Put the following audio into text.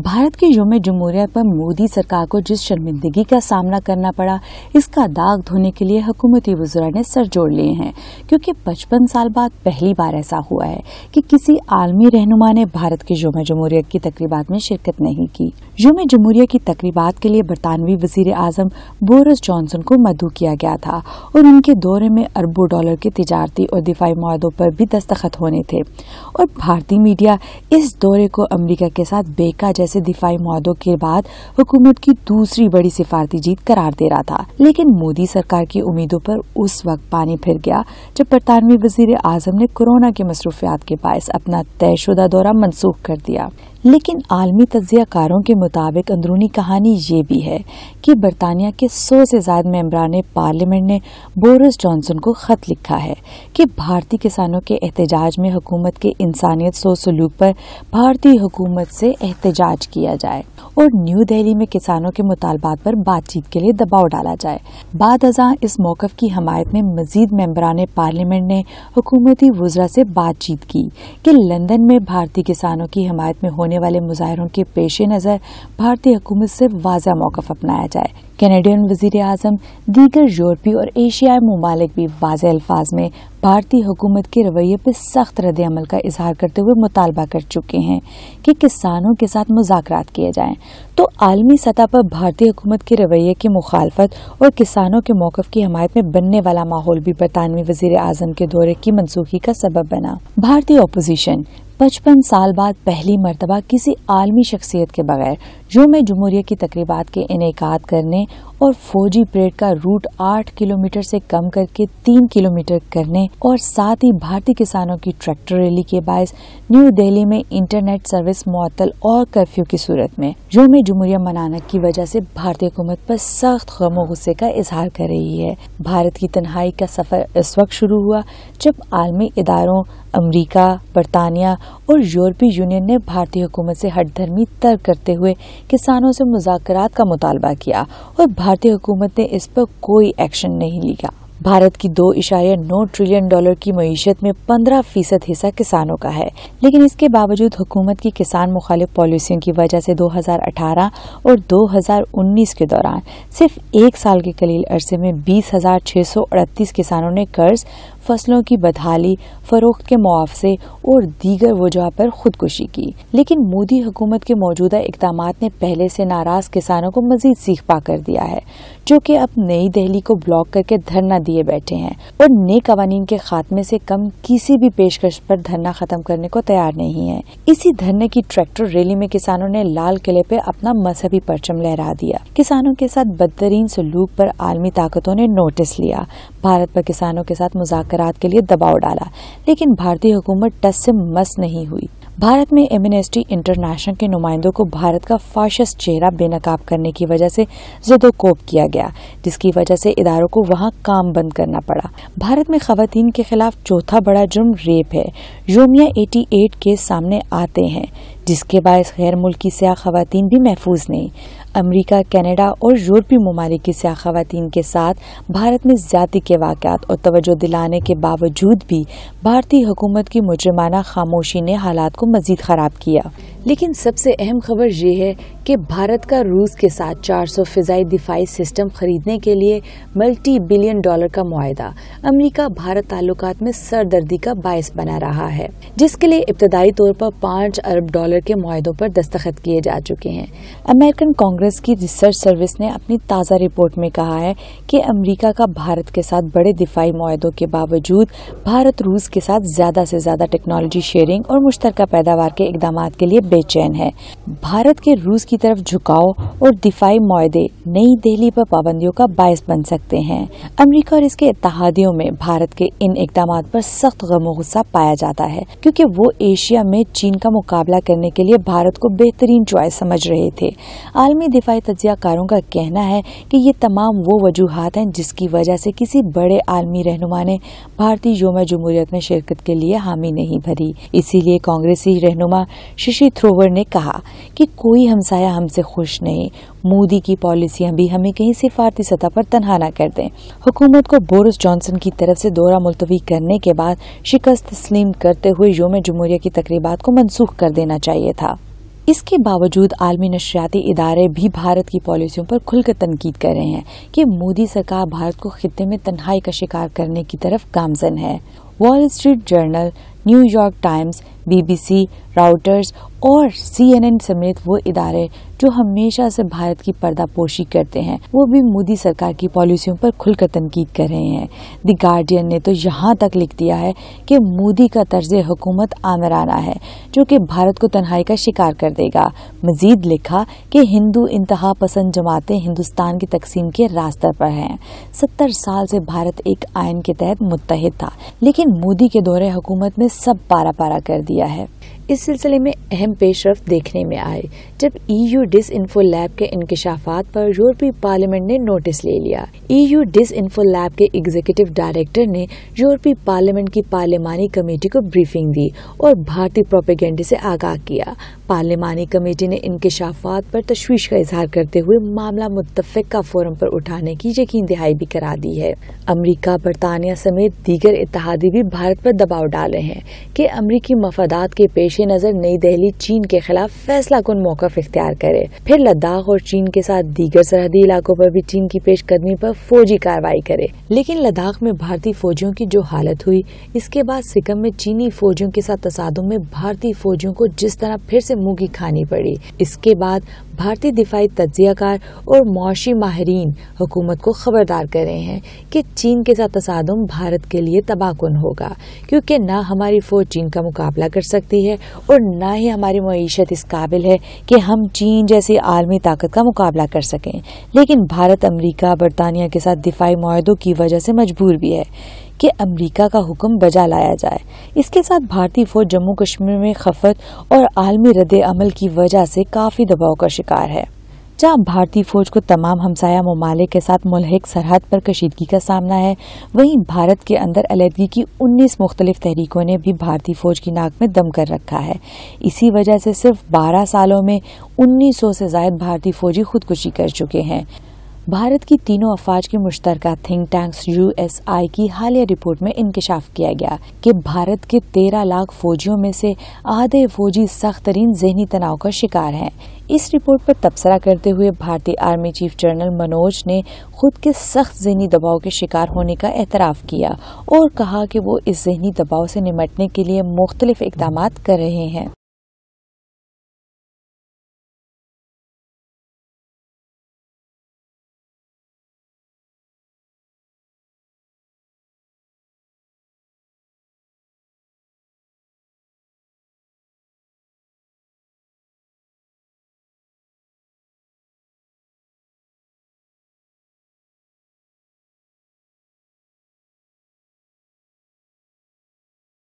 भारत के यौम जमहूरियत पर मोदी सरकार को जिस शर्मिंदगी का सामना करना पड़ा, इसका दाग धोने के लिए हुकूमती वज़रा ने सर जोड़ लिए हैं, क्योंकि 55 साल बाद पहली बार ऐसा हुआ है कि किसी आलमी रहनुमा ने भारत के यौम जमहूरियत की तकरीबात में शिरकत नहीं की। यौम जमहूरियत की तकरीबात के लिए बरतानवी वज़ीर आज़म बोरिस जॉनसन को मदऊ किया गया था और उनके दौरे में अरबों डॉलर के तिजारती और दिफाई मुआहदों पर भी दस्तखत होने थे। और भारतीय मीडिया इस दौरे को अमरीका के साथ बेका जैसे दिफाई मुआहदों के बाद हुकूमत की दूसरी बड़ी सिफारती जीत करार दे रहा था। लेकिन मोदी सरकार की उम्मीदों पर उस वक्त पानी फिर गया जब बरतानवी वज़ीर आज़म ने कोरोना की मसरूफियात के बायस अपना तयशुदा दौरा मनसूख कर दिया। लेकिन आलमी तज्जियाकारों के मुताबिक अंदरूनी कहानी ये भी है कि बरतानिया के 100 से ज्यादा मेंबरान पार्लियामेंट ने बोरिस जॉनसन को खत लिखा है कि भारतीय किसानों के एहतजाज में हुकूमत के इंसानियत सोच सलूक पर भारतीय हुकूमत से एहतजाज किया जाए और न्यू दिल्ली में किसानों के मुतालबात पर बातचीत के लिए दबाव डाला जाए। बाद अज़ां इस मौक़िफ़ की हमायत में मजीद मेंबरान पार्लियामेंट ने हुकूमती वज़रा से बातचीत की कि लंदन में भारतीय किसानों की हमायत में होने वाले मुजाहरों के पेश नज़र भारतीय हुकूमत से वाज़ा मौक़िफ़ अपनाया जाए। कैनेडियन वज़ीर आज़म दीगर यूरोपीय और एशियाई ममालिक भी वाज़े अल्फाज में भारतीय हुकूमत के रवैये पर सख्त रद्द अमल का इजहार करते हुए मुतालबा कर चुके हैं कि किसानों के साथ मुज़ाकरात किए जाएं। तो आलमी सतह पर भारतीय हुकूमत के रवैये की मुखालफत और किसानों के मौक़िफ़ की हमायत में बनने वाला माहौल भी बरतानवी वज़ीर आज़म के दौरे की मनसूखी का सबब बना। भारतीय अपोजिशन 55 साल बाद पहली मर्तबा किसी आलमी शख्सियत के बगैर यौम जमहूरियत की तकरीबात के इनेकाद करने और फौजी परेड का रूट 8 किलोमीटर से कम करके 3 किलोमीटर करने और साथ ही भारतीय किसानों की ट्रैक्टर रैली के बायस न्यू दिल्ली में इंटरनेट सर्विस मुअत्तल और कर्फ्यू की सूरत में यौम जमहूरियत मनाने की वजह से भारतीय हुकूमत पर सख्त गम और गुस्से का इजहार कर रही है। भारत की तन्हाई का सफर इस वक्त शुरू हुआ जब आलमी इदारों अमरीका, बरतानिया और यूरोपीय यूनियन ने भारतीय हुकूमत से हठधर्मी तर्क करते हुए किसानों से मुज़ाकरात का मुतालबा किया और भारतीय हुकूमत ने इस पर कोई एक्शन नहीं लिया। भारत की 2.9 ट्रिलियन डॉलर की मईशत में 15% हिस्सा किसानों का है, लेकिन इसके बावजूद हुकूमत की किसान मुखालिफ पॉलिसियों की वजह से 2018 और 2019 के दौरान सिर्फ एक साल के कलील अरसे में 20,638 किसानों ने कर्ज, फसलों की बदहाली, फरोख्त के मुआवजे और दीगर वजह पर खुदकुशी की। लेकिन मोदी हुकूमत के मौजूदा इक़दामात ने पहले से नाराज किसानों को मजीद सीख पा कर दिया है, जो कि अब नई दिल्ली को ब्लॉक करके धरना दिए बैठे हैं और नए कवानीन के खात्मे से कम किसी भी पेशकश पर धरना खत्म करने को तैयार नहीं है। इसी धरने की ट्रैक्टर रैली में किसानों ने लाल किले पे अपना मजहबी परचम लहरा दिया। किसानों के साथ बदतरीन सलूक पर आलमी ताकतों ने नोटिस लिया, भारत पर किसानों के साथ मुज़ाकरात के लिए दबाव डाला, लेकिन भारतीय हुकूमत टस से मस नहीं हुई। भारत में एमनेस्टी इंटरनेशनल के नुमाइंदों को भारत का फाशिस्ट चेहरा बेनकाब करने की वजह से ज़दोकोब किया गया, जिसकी वजह से इदारों को वहां काम बंद करना पड़ा। भारत में खवातीन के खिलाफ चौथा बड़ा जुर्म रेप है। योमिया 88 केस सामने आते हैं, जिसके बायस गैर मुल्की सियाह खवातीन भी महफूज नहीं। अमेरिका, कनाडा और यूरोपीय ममालिक की सियाह खवातीन के साथ भारत में ज्यादती के वाक़यात और तवज्जो दिलाने के बावजूद भी भारतीय हुकूमत की मुजरिमाना खामोशी ने हालात को मजीद खराब किया। लेकिन सबसे अहम खबर ये है कि भारत का रूस के साथ 400 फिजाई दिफाई सिस्टम खरीदने के लिए मल्टी बिलियन डॉलर का मुआहदा अमेरिका भारत ताल्लुकात में सरदर्दी का बायस बना रहा है, जिसके लिए इब्तदाई तौर पर 5 अरब डॉलर के मुआहदों पर दस्तखत किए जा चुके हैं। अमेरिकन कांग्रेस की रिसर्च सर्विस ने अपनी ताज़ा रिपोर्ट में कहा है कि अमेरिका का भारत के साथ बड़े दिफाई मुआहदों के बावजूद भारत रूस के साथ ज्यादा से ज्यादा टेक्नोलॉजी शेयरिंग और मुश्तरका पैदावार के इक़दामात के लिए बेचैन है। भारत के रूस की तरफ झुकाव और दिफाई मुआहदे नई दिल्ली पर पाबंदियों का बायस बन सकते हैं। अमेरिका और इसके इत्तेहादियों में भारत के इन इक़दामात पर सख्त गम गुस्सा पाया जाता है, क्योंकि वो एशिया में चीन का मुकाबला करने के लिए भारत को बेहतरीन चॉइस समझ रहे थे। आलमी दिफाई तज्जियाकारों का कहना है कि ये तमाम वो वजूहात हैं जिसकी वजह से किसी बड़े आलमी रहनुमा ने भारतीय यौम जमहूरियत में शिरकत के लिए हामी नहीं भरी। इसीलिए कांग्रेसी रहनुमा शशि थरूर ने कहा कि कोई हमसाया हमसे खुश नहीं, मोदी की पॉलिसियां भी हमें कहीं सिफारती सतह पर तनहा न कर दें। हुकूमत को बोरिस जॉनसन की तरफ से दौरा मुलतवी करने के बाद शिकस्त तस्लीम करते हुए यौम जमहूरियत की तकरीबात को मनसूख कर देना चाहिए था। اس کے باوجود عالمی نشریاتی ادارے بھی بھارت کی پالیسیوں پر کھل کر تنقید کر رہے ہیں کہ مودی سرکار بھارت کو خطے میں تنہائی کا شکار کرنے کی طرف گامزن ہے۔ Wall Street Journal, New York Times, BBC، Reuters اور CNN سمیت وہ ادارے جو ہمیشہ سے بھارت کی پردہ پوشی کرتے ہیں، وہ بھی مودی سرکار کی پالیسیوں پر کھل کر تنقید کر رہے ہیں۔ دی گارڈین نے تو یہاں تک لکھ دیا ہے کہ مودی کا طرز حکومت آمرانہ ہے جو کہ بھارت کو تنہائی کا شکار کر دے گا۔ مزید لکھا کہ ہندو انتہا پسند جماعتیں ہندوستان کی تقسیم کے راستہ پر ہیں۔ 70 سال سے بھارت ایک آئین کے تحت متحد تھا، لیکن مودی کے دور حکومت میں سب پارا پارا کر دیا ہے۔ اس سلسلے میں اہم پیش رفت دیکھنے میں آئے جب EU ڈس انفو لیب کے انکشافات پر یورپی پارلیمنٹ نے نوٹس لے لیا۔ EU ڈس انفو لیب کے ایگزیکٹو ڈائریکٹر نے یورپی پارلیمنٹ کی پارلیمانی کمیٹی کو بریفنگ دی اور بھارتی پروپیگنڈے سے آگاہ کیا۔ پارلیمانی کمیٹی نے انکشافات پر تشویش کا اظہار کرتے ہوئے معاملہ متفقہ فورم پر اٹھانے کی یقین دہائی بھی کرا دی ہے۔ امریکہ، برطانیہ سمیت دیگر اتحادی بھی بھارت پر دباؤ ڈالے ہیں کہ امریکی مفادات کے پیش نظر نئی دہلی چین کے خلاف فیصلہ کن موقف اختیار کرے، پھر لداخ اور چین کے ساتھ دیگر سرحدی علاقوں پر بھی چین کی پیش قدمی پر فوجی کارروائی کرے۔ لیکن لداخ میں بھارتی فوجیوں کی جو حالت ہوئی، اس کے بعد سکم میں چینی فوجیوں کے ساتھ تصادم میں بھارتی فوجیوں کو جس طرح پھر سے منہ کی کھانی پڑی، اس کے بعد بھارتی دفاعی تجزیہ کار اور معاشی ماہرین حکومت کو خبردار کر رہے ہیں کہ چین کے ساتھ تصادم بھارت کے لیے تباہ کن ہوگا، کیونکہ نہ ہماری فوج چین کا مقابلہ کر سکتی ہے اور نہ ہی ہماری معیشت اس قابل ہے کہ ہم چین جیسی عالمی طاقت کا مقابلہ کر سکیں۔ لیکن بھارت امریکہ، برطانیہ کے ساتھ دفاعی معاہدوں کی وجہ سے مجبور بھی ہے کہ امریکہ کا حکم بجا لایا جائے۔ اس کے ساتھ بھارتی فوج جموں کشمیر میں خفت اور عالمی رد عمل کی وجہ سے کافی دباؤ کا شکار ہے۔ جہاں بھارتی فوج کو تمام ہمسایہ ممالک کے ساتھ ملحق سرحد پر کشیدگی کا سامنا ہے، وہیں بھارت کے اندر علیحدگی کی 19 مختلف تحریکوں نے بھی بھارتی فوج کی ناک میں دم کر رکھا ہے۔ اسی وجہ سے صرف 12 سالوں میں 1900 سے زائد بھارتی فوجی خودکشی کر چکے ہیں۔ بھارت کی تینوں افواج کے مشترکہ تھنک ٹینکس USI کی حالیہ رپورٹ میں انکشاف کیا گیا کہ بھارت کے 13 لاکھ فوجیوں میں سے آدھے فوجی سخت ترین ذہنی تناؤ کا شکار ہیں۔ اس رپورٹ پر تبصرہ کرتے ہوئے بھارتی آرمی چیف جنرل منوج نے خود کے سخت ذہنی دباؤ کے شکار ہونے کا اعتراف کیا اور کہا کہ وہ اس ذہنی دباؤ سے نمٹنے کے لیے مختلف اقدامات کر رہے ہیں۔